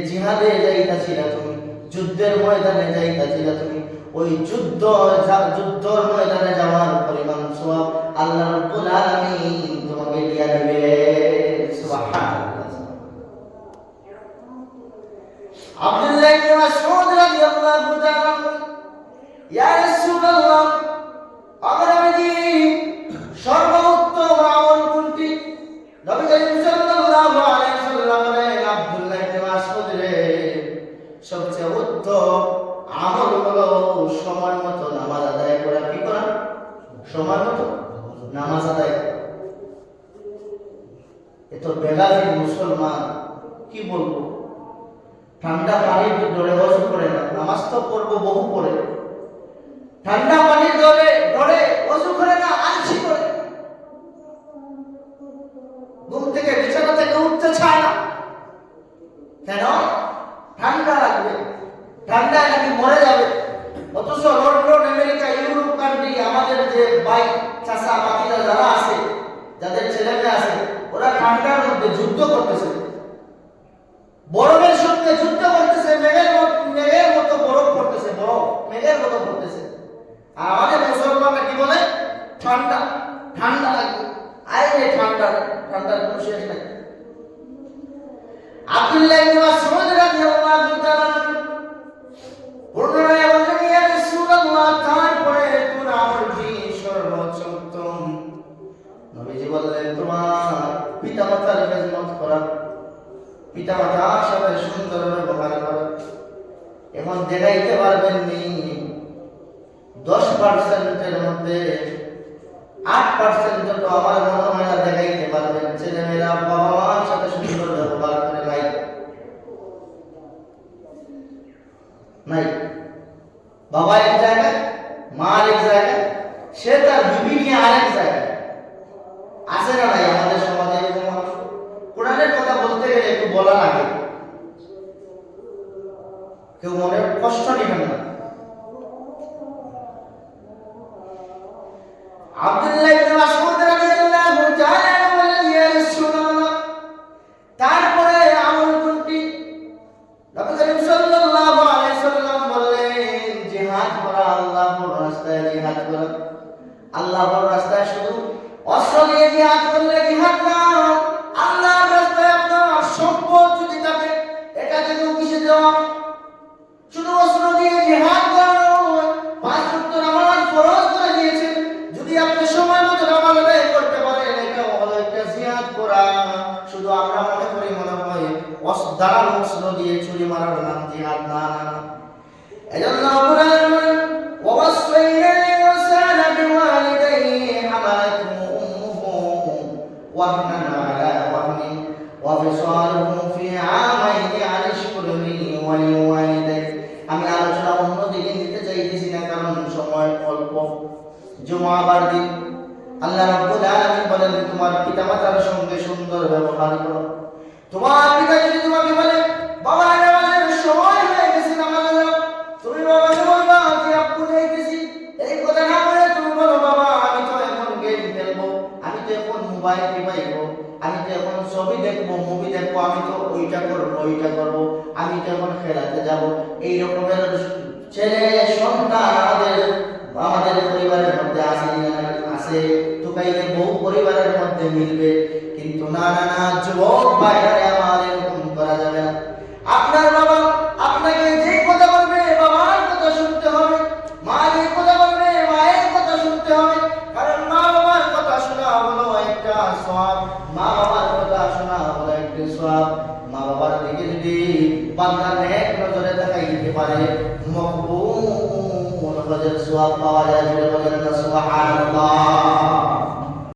জিহাদে যাইতাছিলা তুমি, যুদ্ধের ময়দানে যাইতাছিলা তুমি, ওই যুদ্ধর ময়দানে যাওয়ার পরিমাণ সওয়াব আল্লাহ রাব্বুল আলামিন তোমাকে দিয়া দিবে। সুবহানাল্লাহ। আব্দুল্লাহ ইবনে মাসউদ রাদিয়াল্লাহু তাআলা, ইয়া রাসূলুল্লাহ, আমার নবীজি সর্বোত্তম আমল কোনটি? নবী করিম সাল্লাল্লাহু আলাইহি ওয়াসাল্লাম বলেন, আব্দুল্লাহ ইবনে মাসউদ রে, সবচেয়ে উত্তম আমল হলো সময় মতো নামাজ আদায় করা। কি করা? সময় মতো নামাজ আদায় করা। এত বেগাফিল মুসলমান, কি বলবো, ঠান্ডা পানির ডরে ওযু করে না, নামাজ তো পড়বো বহু পড়ে, ঠান্ডা পানির ডরে ওযু করে না, আলসি করে, ঘুম থেকে বিছানা থেকে উঠতে চায় না। কেন? ঠান্ডা লাগবে, ঠান্ডায় নাকি মরে যাবে। অথচ লন্ডন, আমেরিকা, ইউরোপ কান্ট্রি, আমাদের যে ভাই চাচা বাতিরা যারা আছে, যাদের ছেলে মেয়ে আছে, ওরা ঠান্ডার মধ্যে যুদ্ধ করতেছে, বরফের সঙ্গে যুদ্ধ করতেছে, মেঘের মতো বরফ পড়তেছে, বরফ মেঘের মতো পড়তেছে। আর আমাদের মুসলমানরা কি বলে? ঠান্ডা, ঠান্ডা লাগবে। আরে ঠান্ডা, ঠান্ডার কোনো শেষ নাই। আব্দুল্লাহ ইবনে মাসউদ রাদিয়াল্লাহু তাআলা পুনরায় বললেন, ইয়া রাসূলুল্লাহ, তারপরে কোন আমলটি সর্বোচ্চ উত্তম? নবীজি বললেন, তোমার পিতামাতার খেদমত করা, পিতামাতার সাথে সুন্দর ব্যবহার করা। এখন দেখাইতে পারবেন নি 10%-এর মধ্যে 8% তো আমার মনে হয় না দেখাইতে পারবেন। ছেলেমেয়েরা বাবা মার সাথে সুন্দর ব্যবহার করে নাই। বাবা এক জায়গায়, মা আরেক জায়গায়, সে তার বিবি নিয়ে আরেক জায়গায়। আছে না নাই আমাদের সমাজে এরকম মানুষ? কোরআনের কথা বলতে গেলে একটু বলা লাগে, কেউ মনে কষ্ট নেবেন না। আব্দুল্লাহ ইবনে মাসউদ রাদিয়াল্লাহু তাআলা বলেন, ইয়া রাসূলুল্লাহ, তারপরে আমল কোনটি? নবী করিম সাল্লাল্লাহু আলাইহি ওয়াসাল্লাম বললেন, জিহাদ করা, আল্লাহর রাস্তায় জিহাদ করা। আল্লাহর রাস্তায় শুধু অস্ত্র দিয়ে জিহাদ করলে জিহাদ না, আল্লাহর রাস্তায় আপনার সম্পদ যদি থাকে, এটা কিন্তু কিসে দেওয়া? শুধু অস্ত্র দিয়ে জিহাদ করা নয়, 5 ওয়াক্ত নামাজ ফরজ করে দিয়েছেন, যদি আপনি সময় মতো নামাজ আদায় করতে পারেন, এটা হলো একটা জিহাদ করা। শুধু আমরা মনে হয় ধারালো অস্ত্র দিয়ে ছুরি মারার নাম জিহাদ না। এজন্য কোরআন বলেন, ওয়াসাইনা ইনসানা বিওয়ালিদাইহি হামালাতহু উম্মুহু ওয়াহনান আলা ওয়াহনিন ওয়া ফিসালুহু ফি আমাইনি আন ইশকুর লি ওয়া লিওয়ালিদাইহি। আমি আলোচনা অন্যদিকে নিতে চাইতেছি না, কারণ সময় অল্প। জুমাবার দিন আল্লাহ রাব্বুল আলামিন বলেন, তোমার পিতামাতার সঙ্গে সুন্দর ব্যবহার করো। তোমার পিতা যদি তোমাকে বলে, বাবা নামাজের সময় হয়ে গেছে, নামাজে যাও, তুমি বাবাকে বলবা যে আব্বু নেই গেছি। এই কথা না বলে তুমি বলো, বাবা আমি তো এখন গেম খেলবো, আমি তো এখন মোবাইল টিপাইবো, আমি তো এখন ছবি দেখবো, মুভি দেখবো, আমি তো ওইটা করবো, আমি তো এখন খেলাতে যাব। এই রকমের ছেলে সন্তান আমাদের পরিবারের মধ্যে আছে, তো কাইলে বহু পরিবারের মধ্যে মিলবে। কিন্তু না, যুবক ভাইরা আমার এরকম করা যাবে না। আপনার বাবা আপনাকে যে কথা বলবে, বাবার কথা শুনতে হবে, মা যে কথা বলবে, মায়ের কথা শুনতে হবে। কারণ মা বাবার কথা শোনা হলো একটা সওয়াব, মা বাবার কথা শোনা হলো একটা সওয়াব। মা বাবার দিকে যদি বান্দা নেক নজরে তাকাই দিতে পারে, মকবুল হজের সওয়াব পাওয়া যায়। বলেন না সুবহানাল্লাহ।